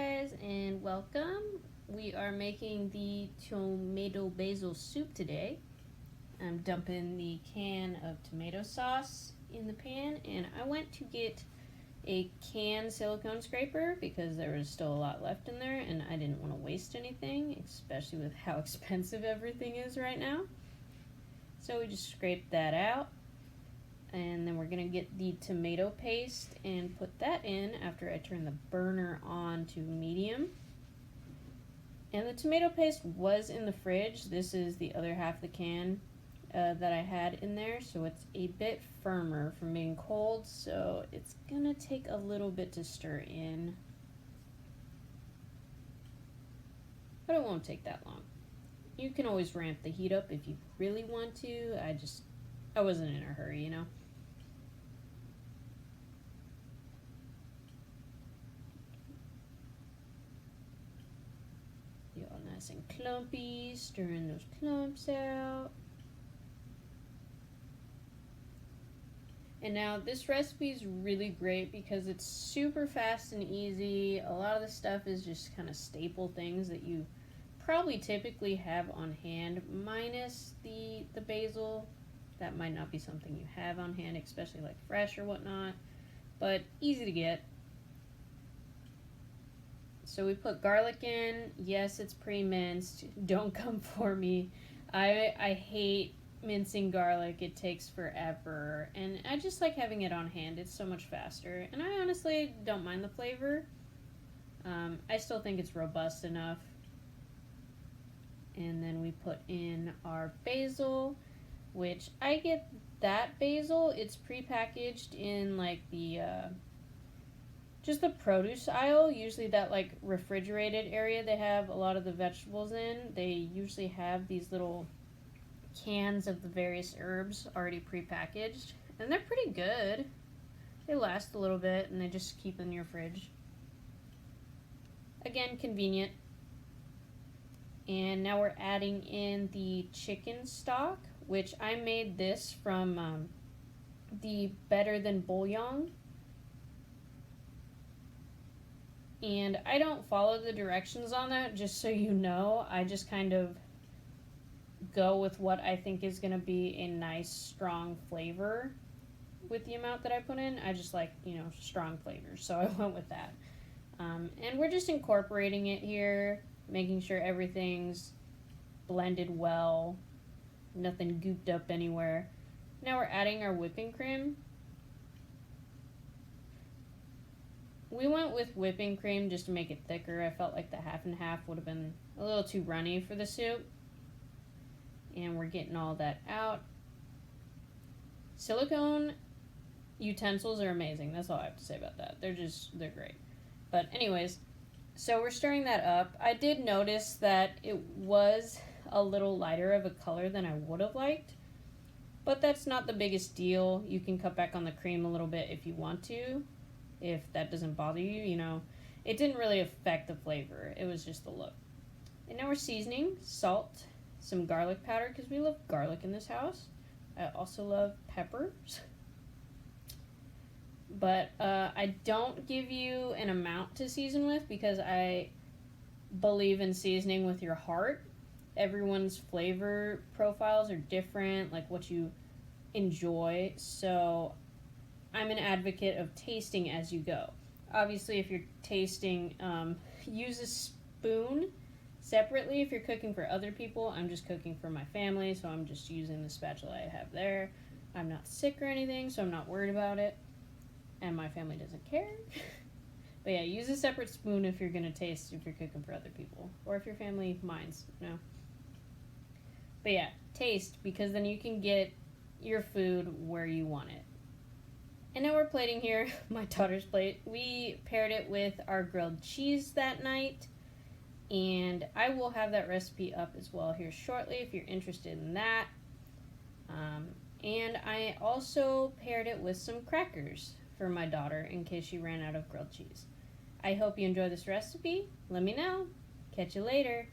guys, and welcome. We are making the tomato basil soup today. I'm dumping the can of tomato sauce in the pan, and I went to get a can silicone scraper because there was still a lot left in there and I didn't want to waste anything, especially with how expensive everything is right now. So we just scraped that out. And then we're going to get the tomato paste and put that in after I turn the burner on to medium. And the tomato paste was in the fridge. This is the other half of the can that I had in there. So it's a bit firmer from being cold. So it's going to take a little bit to stir in. But it won't take that long. You can always ramp the heat up if you really want to. I wasn't in a hurry, you know. Get all nice and clumpy, stirring those clumps out. And now this recipe is really great because it's super fast and easy. A lot of the stuff is just kind of staple things that you probably typically have on hand, minus the basil. That might not be something you have on hand, especially like fresh or whatnot, but easy to get. So we put garlic in. Yes, it's pre-minced. Don't come for me. I hate mincing garlic. It takes forever, and I just like having it on hand. It's so much faster, and I honestly don't mind the flavor. I still think it's robust enough. And then we put in our basil, which I get that basil. It's pre-packaged in like the just the produce aisle, usually that like refrigerated area they have a lot of the vegetables in. They usually have these little cans of the various herbs already pre-packaged, and they're pretty good. They last a little bit and they just keep in your fridge. Again, convenient. And now we're adding in the chicken stock, which I made this from the Better Than Bouillon. And I don't follow the directions on that, just so you know. I just kind of go with what I think is going to be a nice, strong flavor with the amount that I put in. I just like, strong flavors, so I went with that. And we're just incorporating it here, making sure everything's blended well, nothing gooped up anywhere. Now we're adding our whipping cream. We went with whipping cream just to make it thicker. I felt like the half and half would have been a little too runny for the soup. And we're getting all that out. Silicone utensils are amazing. That's all I have to say about that. They're great. But anyways, so we're stirring that up. I did notice that it was a little lighter of a color than I would have liked. But that's not the biggest deal. You can cut back on the cream a little bit if you want to. If that doesn't bother you, It didn't really affect the flavor. It was just the look. And now we're seasoning. Salt, some garlic powder, because we love garlic in this house. I also love peppers. But I don't give you an amount to season with because I believe in seasoning with your heart. Everyone's flavor profiles are different, like what you enjoy. So I'm an advocate of tasting as you go. Obviously, if you're tasting, use a spoon separately if you're cooking for other people. I'm just cooking for my family, so I'm just using the spatula I have there. I'm not sick or anything, so I'm not worried about it. And my family doesn't care. But yeah, use a separate spoon if you're going to taste if you're cooking for other people. Or if your family minds, But yeah, taste, because then you can get your food where you want it. And now we're plating here, my daughter's plate. We paired it with our grilled cheese that night. And I will have that recipe up as well here shortly if you're interested in that. And I also paired it with some crackers for my daughter in case she ran out of grilled cheese. I hope you enjoy this recipe. Let me know. Catch you later.